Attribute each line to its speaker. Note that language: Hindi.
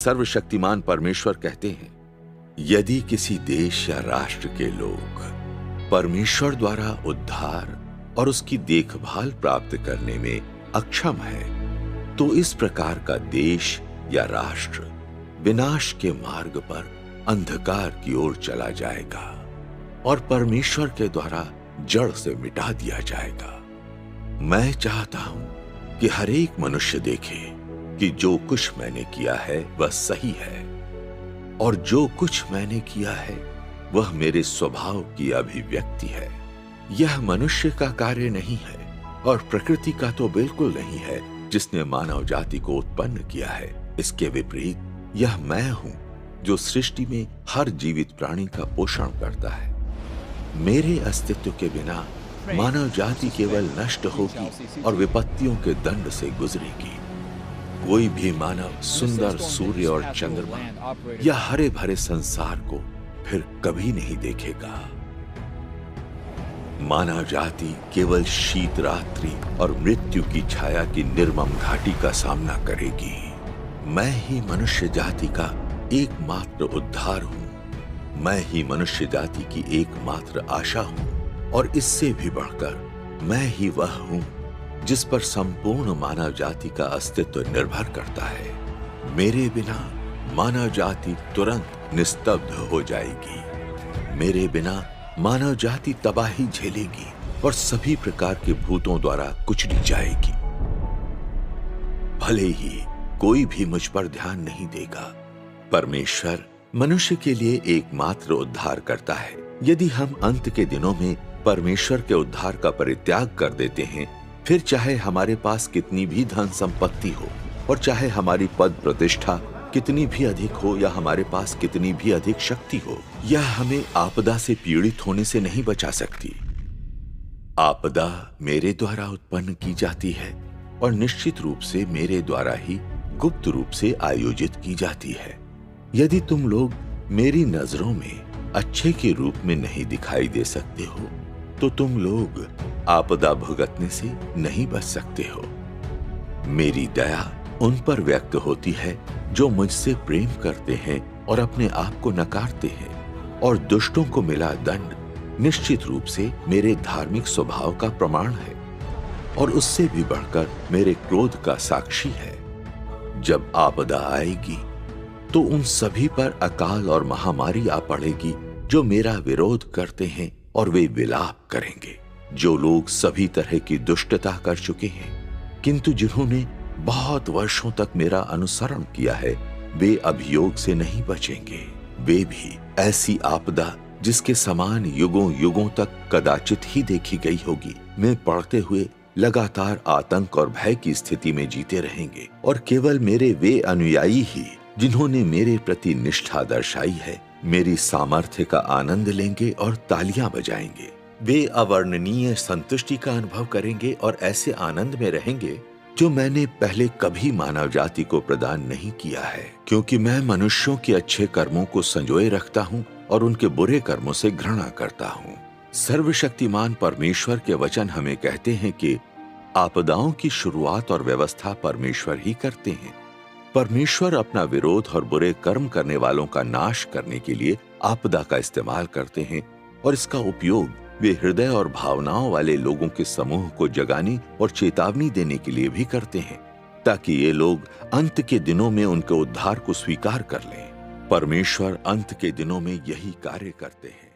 Speaker 1: सर्वशक्तिमान परमेश्वर कहते हैं, यदि किसी देश या राष्ट्र के लोग परमेश्वर द्वारा उद्धार और उसकी देखभाल प्राप्त करने में अक्षम है, तो इस प्रकार का देश या राष्ट्र विनाश के मार्ग पर अंधकार की ओर चला जाएगा और परमेश्वर के द्वारा जड़ से मिटा दिया जाएगा। मैं चाहता हूं कि हर एक मनुष्य देखे कि जो कुछ मैंने किया है वह सही है, और जो कुछ मैंने किया है वह मेरे स्वभाव की अभिव्यक्ति है। यह मनुष्य का कार्य नहीं है और प्रकृति का तो बिल्कुल नहीं है जिसने मानव जाति को उत्पन्न किया है। इसके विपरीत यह मैं हूं जो सृष्टि में हर जीवित प्राणी का पोषण करता है। मेरे अस्तित्व के बिना मानव जाति केवल नष्ट होगी और विपत्तियों के दंड से गुजरेगी। कोई भी मानव सुंदर सूर्य और चंद्रमा या हरे भरे संसार को फिर कभी नहीं देखेगा। मानव जाति केवल शीत रात्रि और मृत्यु की छाया की निर्मम घाटी का सामना करेगी। मैं ही मनुष्य जाति का एकमात्र उद्धार हूं। मैं ही मनुष्य जाति की एकमात्र आशा हूं, और इससे भी बढ़कर मैं ही वह हूं जिस पर संपूर्ण मानव जाति का अस्तित्व निर्भर करता है। मेरे बिना मानव जाति तुरंत निस्तब्ध हो जाएगी। मेरे बिना मानव जाति तबाही झेलेगी और सभी प्रकार के भूतों द्वारा कुचली जाएगी। भले ही कोई भी मुझ पर ध्यान नहीं देगा, परमेश्वर मनुष्य के लिए एकमात्र उद्धार करता है। यदि हम अंत के दिनों में परमेश्वर के उद्धार का परित्याग कर देते हैं, फिर चाहे हमारे पास कितनी भी धन संपत्ति हो और चाहे हमारी पद प्रतिष्ठा कितनी भी अधिक हो या हमारे पास कितनी भी अधिक शक्ति हो, यह हमें आपदा से पीड़ित होने से नहीं बचा सकती। आपदा मेरे द्वारा उत्पन्न की जाती है और निश्चित रूप से मेरे द्वारा ही गुप्त रूप से आयोजित की जाती है। यदि तुम लोग मेरी नजरों में अच्छे के रूप में नहीं दिखाई दे सकते हो, तो तुम लोग आपदा भुगतने से नहीं बच सकते हो। मेरी दया उन पर व्यक्त होती है जो मुझसे प्रेम करते हैं और अपने आप को नकारते हैं, और दुष्टों को मिला दंड निश्चित रूप से मेरे धार्मिक स्वभाव का प्रमाण है और उससे भी बढ़कर मेरे क्रोध का साक्षी है। जब आपदा आएगी तो उन सभी पर अकाल और महामारी आ पड़ेगी जो मेरा विरोध करते हैं, और वे विलाप करेंगे। जो लोग सभी तरह की दुष्टता कर चुके हैं किंतु जिन्होंने बहुत वर्षों तक मेरा अनुसरण किया है, वे अभियोग से नहीं बचेंगे। वे भी ऐसी आपदा जिसके समान युगों युगों तक कदाचित ही देखी गई होगी में पड़ते हुए लगातार आतंक और भय की स्थिति में जीते रहेंगे, और केवल मेरे वे अनुयायी ही जिन्होंने मेरे प्रति निष्ठा दर्शाई है मेरी सामर्थ्य का आनंद लेंगे और तालियां बजाएंगे। वे अवर्णनीय संतुष्टि का अनुभव करेंगे और ऐसे आनंद में रहेंगे जो मैंने पहले कभी मानव जाति को प्रदान नहीं किया है, क्योंकि मैं मनुष्यों के अच्छे कर्मों को संजोए रखता हूं और उनके बुरे कर्मों से घृणा करता हूं। सर्वशक्तिमान परमेश्वर के वचन हमें कहते हैं कि आपदाओं की शुरुआत और व्यवस्था परमेश्वर ही करते हैं। परमेश्वर अपना विरोध और बुरे कर्म करने वालों का नाश करने के लिए आपदा का इस्तेमाल करते हैं, और इसका उपयोग वे हृदय और भावनाओं वाले लोगों के समूह को जगाने और चेतावनी देने के लिए भी करते हैं, ताकि ये लोग अंत के दिनों में उनके उद्धार को स्वीकार कर लें। परमेश्वर अंत के दिनों में यही कार्य करते हैं।